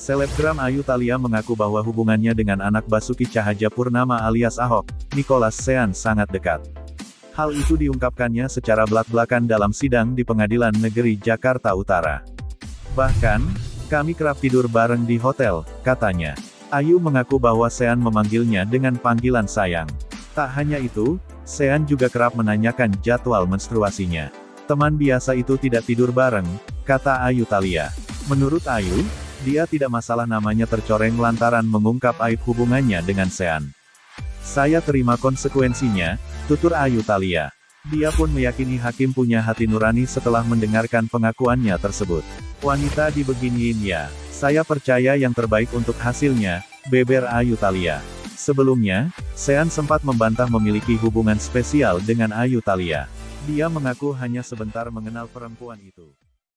Selebgram Ayu Thalia mengaku bahwa hubungannya dengan anak Basuki Cahayapurnama alias Ahok, Nicholas Sean sangat dekat. Hal itu diungkapkannya secara belak-belakan dalam sidang di Pengadilan Negeri Jakarta Utara. Bahkan, kami kerap tidur bareng di hotel, katanya. Ayu mengaku bahwa Sean memanggilnya dengan panggilan sayang. Tak hanya itu, Sean juga kerap menanyakan jadwal menstruasinya. Teman biasa itu tidak tidur bareng, kata Ayu Thalia. Menurut Ayu, dia tidak masalah namanya tercoreng lantaran mengungkap aib hubungannya dengan Sean. Saya terima konsekuensinya, tutur Ayu Thalia. Dia pun meyakini hakim punya hati nurani setelah mendengarkan pengakuannya tersebut. Wanita dibeginiin ya, saya percaya yang terbaik untuk hasilnya, beber Ayu Thalia. Sebelumnya, Sean sempat membantah memiliki hubungan spesial dengan Ayu Thalia. Dia mengaku hanya sebentar mengenal perempuan itu.